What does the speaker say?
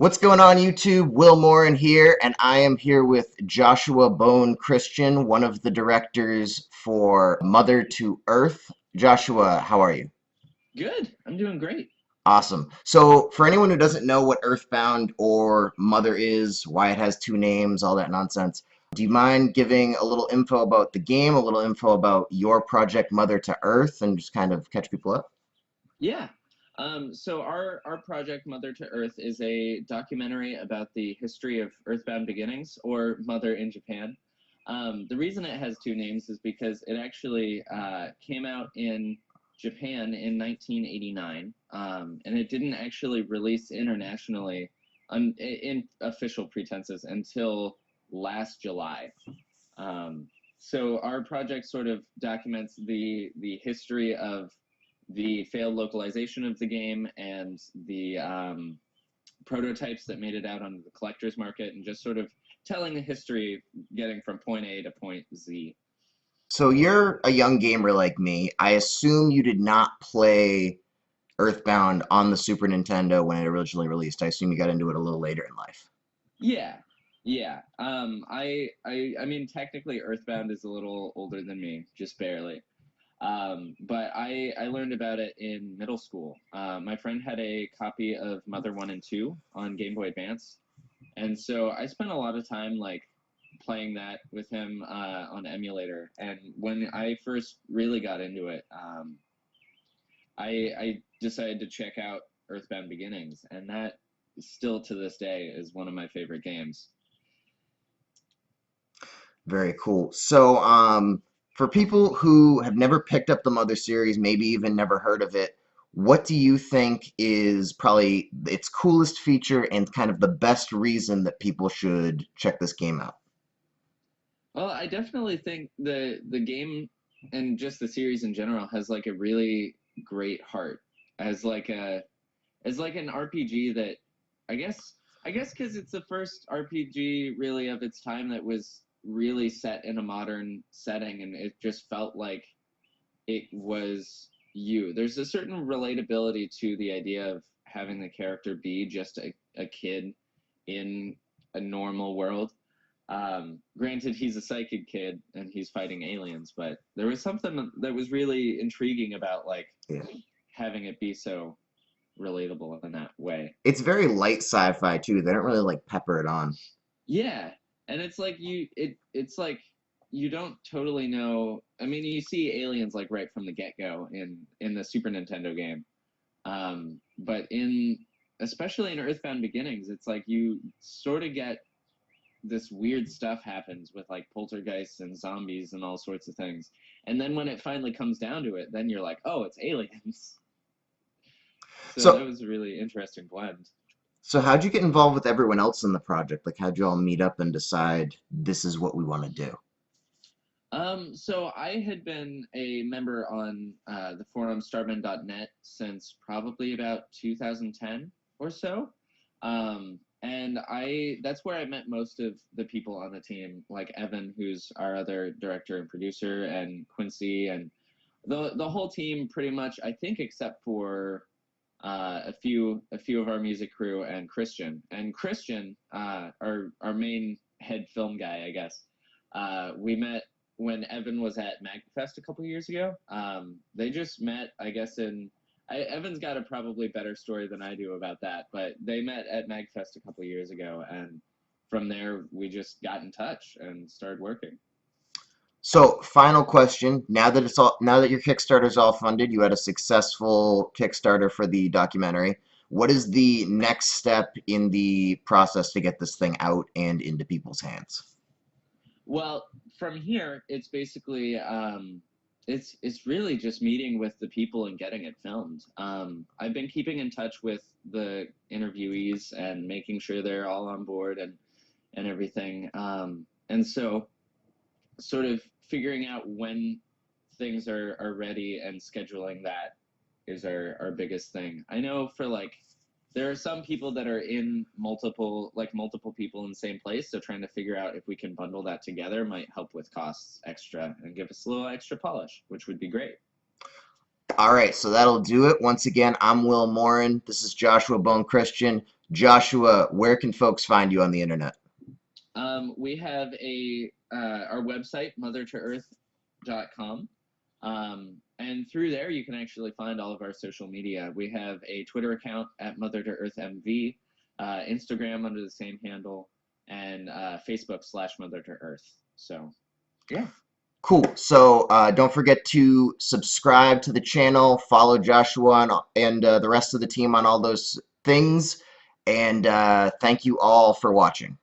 What's going on, YouTube? Will Morin here, and I am here with Joshua Bone Christian, one of the directors for Mother to Earth. Joshua, how are you? Good. I'm doing great. Awesome. So, for anyone who doesn't know what Earthbound or Mother is, why it has two names, all that nonsense, do you mind giving a little info about the game, a little info about your project Mother to Earth, and just kind of catch people up? Yeah. So our project Mother to Earth is a documentary about the history of Earthbound Beginnings, or Mother in Japan. The reason it has two names is because it actually came out in Japan in 1989, and it didn't actually release internationally in official pretenses until last July. So our project sort of documents the history of the failed localization of the game and the prototypes that made it out onto the collector's market, and just sort of telling the history getting from point A to point Z. So, you're a young gamer like me. I assume you did not play Earthbound on the Super Nintendo when it originally released. I assume you got into it a little later in life. Yeah, yeah. I mean, technically, Earthbound is a little older than me, just barely. But I learned about it in middle school. My friend had a copy of Mother 1 and 2 on Game Boy Advance, and so I spent a lot of time like playing that with him on emulator. And when I first really got into it, I decided to check out Earthbound Beginnings, and that still to this day is one of my favorite games. Very cool. So, for people who have never picked up the Mother series, maybe even never heard of it, what do you think is probably its coolest feature and kind of the best reason that people should check this game out? Well, I definitely think the game and just the series in general has like a really great heart as like a as like an RPG that I guess I guess because it's the first RPG really of its time that was really set in a modern setting, and it just felt like it was you. There's a certain relatability to the idea of having the character be just a kid in a normal world. Granted, he's a psychic kid and he's fighting aliens, but there was something that was really intriguing about like Yeah. having it be so relatable in that way. It's very light sci-fi too. They don't really like pepper it on. Yeah, and it's like you don't totally know. I mean, you see aliens like right from the get-go in the Super Nintendo game. But in especially in Earthbound Beginnings, it's like you sort of get this weird stuff happens with like poltergeists and zombies and all sorts of things. And then when it finally comes down to it, then you're like, oh, it's aliens. So that So, was a really interesting blend. so how'd you get involved with everyone else in the project? Like, how'd you all meet up and decide this is what we want to do? So I had been a member on the forum starman.net since probably about 2010 or so. And I that's where I met most of the people on the team, like Evan, who's our other director and producer, and Quincy, and the whole team pretty much, I think, except for a few of our music crew and Christian. And Christian, our main head film guy, I guess. We met when Evan was at MagFest a couple years ago. They just met, I guess, Evan's got a probably better story than I do about that, but they met at MagFest a couple years ago, and from there we just got in touch and started working. So, final question. Now that your Kickstarter's all funded, you had a successful Kickstarter for the documentary. What is the next step in the process to get this thing out and into people's hands? Well, from here, it's basically it's really just meeting with the people and getting it filmed. I've been keeping in touch with the interviewees and making sure they're all on board and everything. And so, sort of figuring out when things are ready and scheduling that is our biggest thing. I know for like there are some people that are in multiple people in the same place, so trying to figure out if we can bundle that together might help with costs extra and give us a little extra polish, which would be great. All right, so that'll do it. Once again, I'm Will Morin. This is Joshua Bone Christian. Joshua, where can folks find you on the internet? We have our website, mothertoearth.com. And through there, you can actually find all of our social media. We have a Twitter account at Mother to Earth MV, Instagram under the same handle, and Facebook/Mother to Earth. So, yeah. Cool. So don't forget to subscribe to the channel, follow Joshua and the rest of the team on all those things. And thank you all for watching.